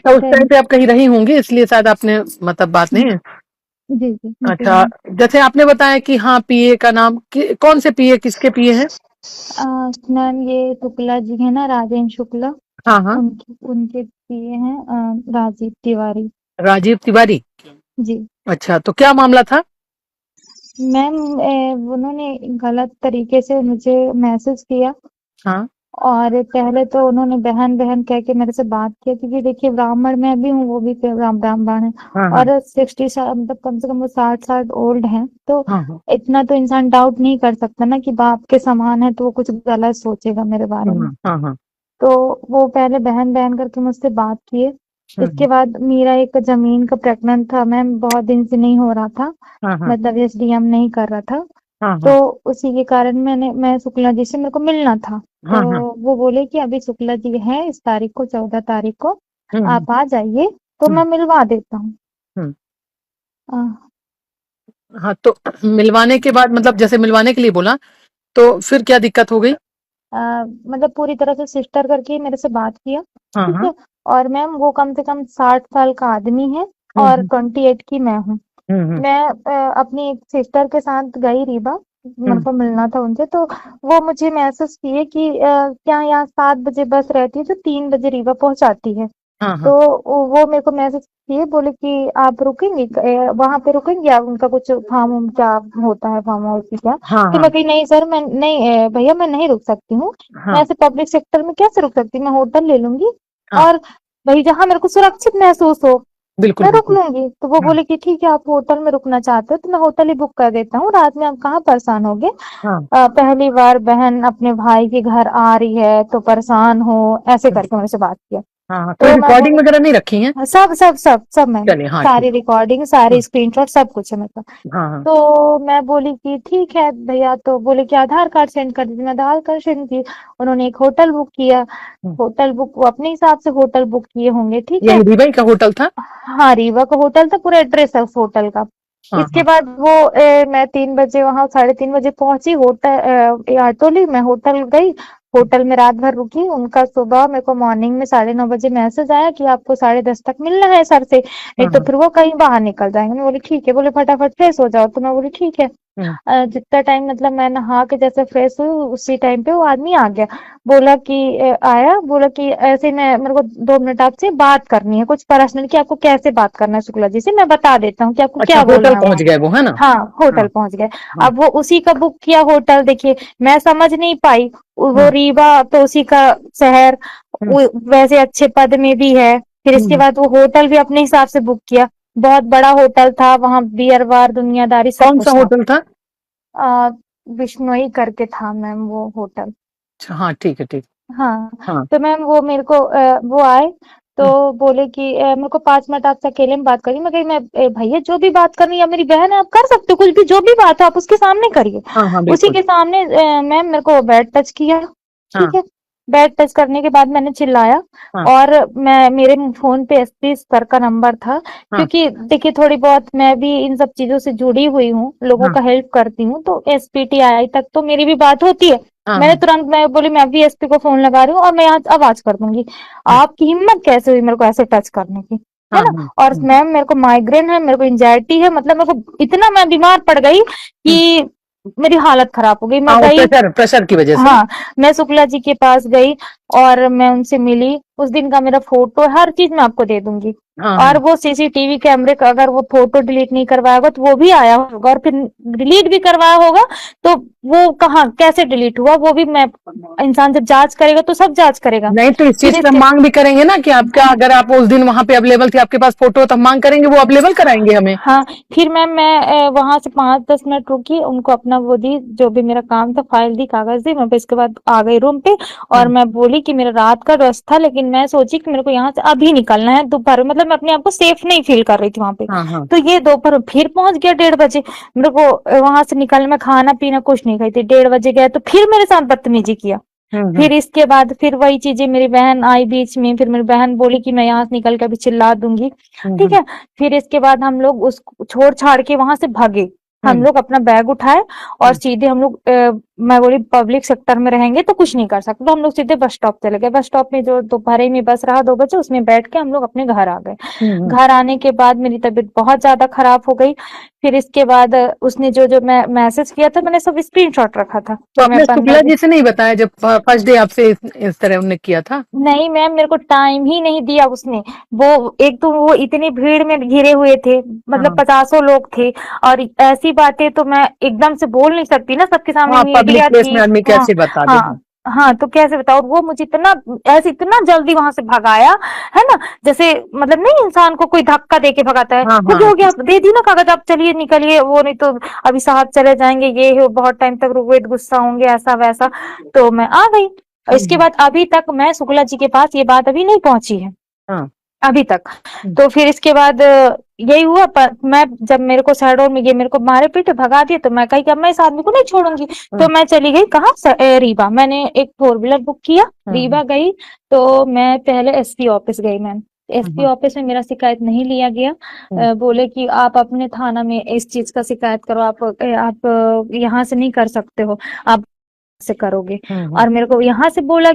अच्छा, उस टाइम पे आप कहीं रही होंगी इसलिए शायद आपने मतलब बात नहीं। जी जी अच्छा, बिल्कुल। जैसे आपने बताया कि हाँ पीए का नाम कौन से पीए, किसके पीए हैं? मैम ये शुक्ला जी है ना, राजेंद्र शुक्ला, हाँ हाँ। उनके उनके पिए हैं राजीव तिवारी। राजीव तिवारी। जी अच्छा, तो क्या मामला था? मैम, उन्होंने गलत तरीके से मुझे मैसेज किया। हाँ और पहले तो उन्होंने बहन बहन कह के मेरे से बात किया, क्योंकि देखिए ब्राह्मण मैं भी हूँ, वो भी ब्राह्मण है। हाँ हाँ और 60 मतलब कम से कम वो 60 ओल्ड हैं, तो हाँ हाँ इतना तो इंसान डाउट नहीं कर सकता ना कि बाप के समान है तो वो कुछ गलत सोचेगा मेरे बारे में। हाँ हाँ हाँ। तो वो पहले बहन बहन करके मुझसे बात किए। हम्म, इसके बाद मेरा एक जमीन का प्रकरण था मैम, बहुत दिन से नहीं हो रहा था, हाँ हाँ मतलब एसडीएम नहीं कर रहा था। हाँ तो हाँ उसी के कारण मैं शुक्ला जी से मेरे को मिलना था। तो हाँ हाँ। वो बोले कि अभी शुक्ला जी है इस तारीख को, 14 तारीख को हम्म आप आ जाइए, तो हम्म मैं मिलवा देता हूँ। हम्म। अ, हाँ, तो मिलवाने के बाद मतलब जैसे मिलवाने के लिए बोला तो फिर क्या दिक्कत हो गई? अ, मतलब पूरी तरह से सिस्टर करके ही मेरे से बात किया, हाँ ठीक हाँ। है। और मैम वो कम से कम 60 साल का आदमी है, और हम्म 28 की मैं हूँ। हम्म मैं अपनी एक सिस्टर के साथ गई रीवा, मेरे हम्म। को मिलना था उनसे। तो वो मुझे मैसेज किए कि क्या यहाँ 7 बजे बस रहती है जो 3 बजे रीवा पहुंचाती है। हाँ तो हाँ वो मेरे को मैसेज किए, बोले कि आप रुकेंगे वहां पे रुकेंगे आप, उनका कुछ फार्म क्या होता है, फार्म हाउस की क्या। हाँ तो हाँ मैं कही नहीं सर, मैं नहीं, भैया मैं नहीं रुक सकती हूँ। मैं हाँ ऐसे पब्लिक सेक्टर में कैसे रुक सकती हूँ, मैं होटल ले लूंगी। हाँ। और भाई जहाँ मेरे को सुरक्षित महसूस हो बिल्कुल मैं रुक बिल्कुल। लूंगी। तो वो हाँ बोले कि ठीक है आप होटल में रुकना चाहते हो तो मैं होटल ही बुक कर देता हूँ, रात में आप कहाँ परेशान होगे। हाँ पहली बार बहन अपने भाई के घर आ रही है तो परेशान हो, ऐसे करके मेरे से बात किया। हाँ हाँ। कोई तो मैं रिकॉर्डिंग बोली वगैरह नहीं रखी है? सब सब सब सब मैम, चलिए, हाँ ठीक। सारी रिकॉर्डिंग सारी हाँ स्क्रीनशॉट सब कुछ है मेरे पास। हाँ हाँ। तो मैं बोली कि ठीक है भैया, तो बोले कि आधार कार्ड सेंड कर दीजिए, मैं आधार कार्ड सेंड की। उन्होंने एक होटल बुक किया। हम्म। होटल बुक वो अपने हिसाब से होटल बुक किए होंगे, ठीक है। यही दुबई का होटल था? हाँ रीवा का होटल था, पूरा एड्रेस है उस होटल का। हाँ इसके हाँ बाद वो मैं 3 बजे वहां 3:30 बजे पहुंची होटल आटोली, मैं होटल गई। होटल में रात भर रुकी। उनका सुबह मेरे को मॉर्निंग में 9:30 बजे मैसेज आया कि आपको 10:30 तक मिलना है सर से, नहीं हाँ तो हाँ। फिर वो कहीं बाहर निकल जाएंगे। मैं बोली ठीक है, बोले फटाफट फ्रेश हो जाओ, तो मैं बोली ठीक है। हम्म जितना टाइम मतलब मैं नहा के जैसे फ्रेश हुई, उसी टाइम पे वो आदमी आ गया। बोला कि आया, बोला कि ऐसे मैं मेरे को 2 मिनट आपसे बात करनी है, कुछ पर्सनल, कि आपको कैसे बात करना है शुक्ला जी से, मैं बता देता हूँ कि आपको अच्छा, क्या होटल बोलना है पहुंच वहां गए पे। वो, है ना? हाँ हाँ होटल पहुंच गए। हाँ अब वो उसी का बुक किया होटल, देखिए मैं समझ नहीं पाई। वो हाँ। रीवा तो उसी का शहर, हम्म वैसे अच्छे पद में भी है। फिर इसके हम्म। बाद वो होटल भी अपने हिसाब से बुक किया। बहुत बड़ा होटल था, वहां बियर बार दुनियादारी सब कौन सा कुछ था। होटल था? आ, बिश्नोई करके था मैम वो होटल। अच्छा, हाँ ठीक है ठीक। हाँ, हाँ। तो मैम वो मेरे को वो आए, तो बोले कि मेरे को 5 मिनट आपसे अकेले में बात करिए। मैं कही मैं भैया जो भी बात करनी है, मेरी बहन है, आप कर सकते हो, कुछ भी जो भी बात हो आप उसके सामने करिए। हाँ हाँ उसी बिल्कुल। के सामने मैम मेरे को बेड टच किया, हाँ ठीक है। बेड टच करने के बाद मैंने चिल्लाया। हाँ और मैं मेरे फोन पे एसपी सर का नंबर था, हाँ क्योंकि देखिए थोड़ी बहुत मैं भी इन सब चीजों से जुड़ी हुई हूँ, लोगों हाँ का हेल्प करती हूँ, तो एसपीटीआई तक तो मेरी भी बात होती है। हाँ मैंने हाँ तुरंत मैं बोली मैं भी एसपी को फोन लगा रही हूँ और मैं यहाँ आवाज कर दूंगी। हाँ आपकी हिम्मत कैसे हुई मेरे को ऐसे टच करने की, है हाँ ना। हाँ और मैम मेरे को माइग्रेन है, मेरे को एंजाइटी है, मतलब मेरे को इतना मैं बीमार पड़ गई हाँ कि मेरी हालत खराब हो गई। मैं हाँ। वो गई, प्रेशर प्रेशर की वजह से। हाँ, मैं शुक्ला जी के पास गई और मैं उनसे मिली। उस दिन का मेरा फोटो हर चीज मैं आपको दे दूंगी। हाँ हाँ। और वो सीसीटीवी कैमरे का अगर वो फोटो डिलीट नहीं करवाया होगा तो वो भी आया होगा, और फिर डिलीट भी करवाया होगा तो वो कहाँ कैसे डिलीट हुआ वो भी मैं, इंसान जब जांच करेगा तो सब जांच करेगा। नहीं तो इस फिर चीज पे हम इसके मांग भी करेंगे ना कि आपका, अगर आप उस दिन वहां पे अवेलेबल थे, आपके पास फोटो, तो हम मांग करेंगे वो अवेलेबल कराएंगे हमें। हाँ, फिर मैम मैं वहां से 5-10 मिनट रुकी, उनको अपना वो दी जो भी मेरा काम था, फाइल दी, कागज दी। मैं फिर इसके बाद आ गई रूम पे। और हम्म मैं बोली कि मेरा रात का रश था, लेकिन मैं सोची कि मेरे को यहाँ से अभी निकलना है दोपहर में, मतलब मैं अपने आप को सेफ नहीं फील कर रही थी वहां पे। हाँ हाँ। तो ये दोपहर फिर पहुंच गया 1:30 बजे। मेरे को वहां से निकलने में खाना पीना कुछ नहीं खाई थी, 1:30 बजे गया तो फिर मेरे साथ बदतमीजी किया। हम्म। फिर इसके बाद फिर वही चीजें, मेरी बहन आई बीच में, फिर मेरी बहन बोली कि मैं यहाँ से निकल के अभी चिल्ला दूंगी, ठीक हम्म है। फिर इसके बाद हम लोग उस छोड़ छाड़ के वहां से भागे। हम हम्म लोग अपना बैग उठाए और हम्म सीधे हम लोग मैं बोली पब्लिक सेक्टर में रहेंगे तो कुछ नहीं कर सकते, तो हम लोग सीधे बस स्टॉप चले गए। बस स्टॉप में जो दोपहर में बस रहा 2 बजे, उसमें बैठ के हम लोग अपने घर आ गए। घर आने के बाद मेरी तबीयत बहुत ज्यादा खराब हो गई। फिर इसके बाद उसने जो जो मैं मैसेज किया था, मैंने सब स्क्रीनशॉट रखा था तो कि मैं आपने 15 शुक्ला दिन। जी से नहीं बताया जब फर्स्ट डे आपसे इस तरह उन्होंने किया था? नहीं मैम, मेरे को टाइम ही नहीं दिया उसने। वो एक तो वो इतनी भीड़ में घिरे हुए थे, मतलब हाँ 50 लोग थे, और ऐसी बातें तो मैं एकदम से बोल नहीं सकती ना सबके सामने, हाँ, पब्लिक मीडिया प्लेस थी। में आदमी हाँ कैसे बता दे? हाँ हाँ, तो कैसे बताओ, वो मुझे इतना ऐसे इतना जल्दी वहां से भगाया है ना, जैसे मतलब नहीं, इंसान को कोई धक्का दे के भगाता है, हाँ वो क्या हाँ। हो गया, दे दी ना कागज, आप चलिए निकलिए, वो नहीं तो अभी साहब चले जाएंगे, ये है, बहुत टाइम तक रुके, गुस्सा होंगे, ऐसा वैसा। तो मैं आ गई। और इसके हम्म, बाद अभी तक मैं शुक्ला जी के पास ये बात अभी नहीं पहुंची है, हाँ। अभी तक। हम्म, तो फिर इसके बाद यही हुआ, पर मैं जब मेरे को सैडोर में ये मेरे को मारे पीटे भगा दिए, तो मैं कही कि अब मैं इस आदमी को नहीं छोड़ूंगी। तो हम्म, मैं चली गई कहाँ, रीवा। मैंने एक 4 व्हीलर बुक किया, हम्म, रीवा गई। तो मैं पहले एसपी ऑफिस गई मैम। एसपी हम्म, ऑफिस में मेरा शिकायत नहीं लिया गया। हम्म, बोले कि आप अपने थाना में इस चीज का शिकायत करो, आप यहाँ से नहीं कर सकते हो, आप से करोगे। हम्म, और मेरे को यहाँ से बोला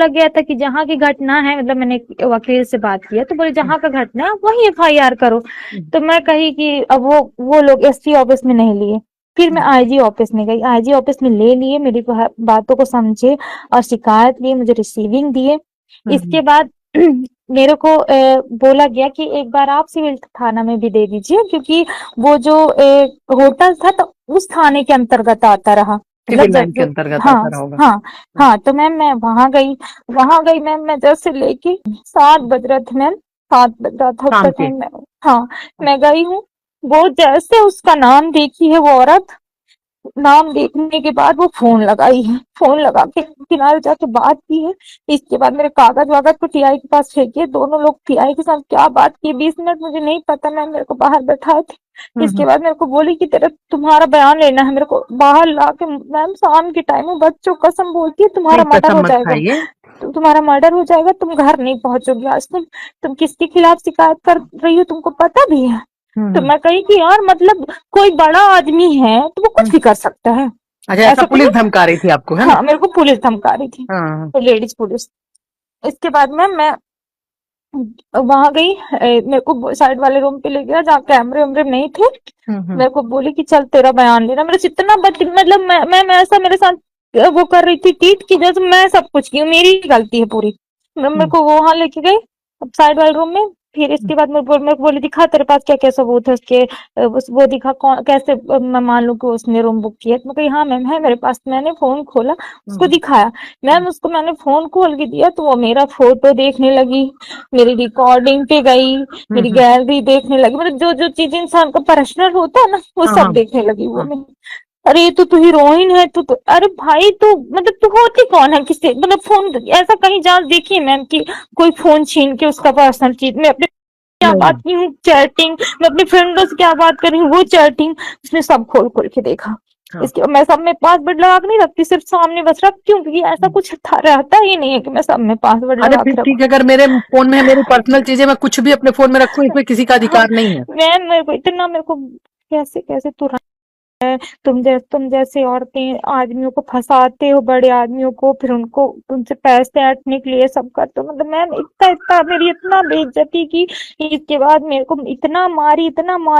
गया था कि जहाँ की घटना है, मतलब मैंने एक वकील से बात किया, तो बोले जहाँ का घटना है वही एफआईआर करो। हम्म, तो मैं कही कि अब वो लोग एसपी ऑफिस में नहीं लिए। फिर मैं आईजी ऑफिस में गई, आईजी ऑफिस में ले लिए, मेरी बातों को समझे और शिकायत लिए, मुझे रिसीविंग दिए। हम्म, इसके बाद मेरे को बोला गया कि एक बार आप सिविल थाना में भी दे दीजिए, क्योंकि वो जो होटल था तो उस थाने के अंतर्गत आता रहा, मतलब सिविल लाइन के जब अंतर्गत हाँ आता रहा होगा। हाँ हाँ। तो मैम मैं वहां गई मैम, मैं जैसे लेके 7 बज रहे थे मैम, 7 बज रहा था उतना शाम के। टाइम में। हाँ, मैं गई हूँ। वो जैसे उसका नाम देखी है वो औरत, नाम देखने के बाद वो फोन लगाई है, फोन लगा के किनारे जाके बात की है। इसके बाद मेरे कागज वागज को टीआई के पास फेंकिए, दोनों लोग टीआई के साथ क्या बात की 20 मिनट मुझे नहीं पता मैम, मेरे को बाहर बैठाए थे। इसके बाद मेरे को बोली कि तेरा तुम्हारा बयान लेना है, मेरे को बाहर ला के मैम शाम के टाइम में बच्चों कसम बोलती है तुम्हारा नहीं, मर्डर कसम हो मत जाएगा, खाइए। तुम्हारा मर्डर हो जाएगा, तुम घर नहीं पहुंचोगी आज। तुम किसके खिलाफ शिकायत कर रही हो तुमको पता भी है? हम्म, तो मैं कही कि यार मतलब कोई बड़ा आदमी है तो वो कुछ हम्म। भी कर सकता है, अच्छा, ऐसा ऐसा तो पुलिस नहीं। धमका रही थी आपको, है ना? हाँ, मेरे को पुलिस धमका रही थी, हाँ। तो लेडीज पुलिस। इसके बाद में मैं वहां गई, मेरे को साइड वाले रूम पे ले गया जहाँ कैमरे वैमरे नहीं थे। हम्म, मेरे को बोली कि चल तेरा बयान लेना, मेरे से इतना मतलब मैं ऐसा मेरे साथ वो कर रही थी टीट की, जैसे मैं सब कुछ की हूँ, मेरी गलती है पूरी। मेरे हम्म, को वो वहां लेके गई साइड वाले रूम में। फिर हम्म, इसके बाद मेरे को बोली दिखा तेरे पास क्या क्या सबूत है उसके, वो दिखा कौन कैसे मैं मान लूं कि उसने रूम बुक किया। तो मैं कही हाँ मैम है मेरे पास, मैंने फोन खोला उसको हम्म, दिखाया। मैम उसको मैंने फोन खोल के दिया तो वो मेरा फोटो देखने लगी, मेरी रिकॉर्डिंग पे गई, हम्म, मेरी गैलरी देखने लगी, मतलब जो जो चीज इंसान का पर्सनल होता है ना वो हाँ हाँ सब देखने लगी वो हाँ। मैं। अरे ये तो हीरोइन है तू तो, अरे भाई तू मतलब तू होती कौन है, किससे मतलब फोन, ऐसा कहीं जांच देखी है मैम कि कोई फोन छीन के उसका पर्सनल चीज, मैं अपने क्या नहीं बात की हूँ चैटिंग, मैं अपनी फ्रेंडों से क्या बात कर रही हूँ वो चैटिंग, उसने सब खोल खोल के देखा। हाँ। इसके मैं सब में पासवर्ड लगा के नहीं रखती, सिर्फ सामने बस रखती हूँ, क्योंकि ऐसा कुछ रहता ही नहीं है कि मैं सब में पासवर्ड अरे लगा फिर के रखूँ। ठीक है, अगर मेरे फोन में है, मेरी पर्सनल चीजें मैं कुछ भी अपने फोन में रखूं, इसमें किसी का अधिकार नहीं है। मैम मेरे को इतना, मेरे को कैसे कैसे तू, तुम जैसे औरतें आदमियों को फंसाते हो, बड़े आदमियों को, फिर उनको उनसे पैसे ऐंठने के लिए सब करते हो, मतलब मैम इतना इतना मेरी इतना बेइज्जती की। इसके बाद मेरे को इतना मारी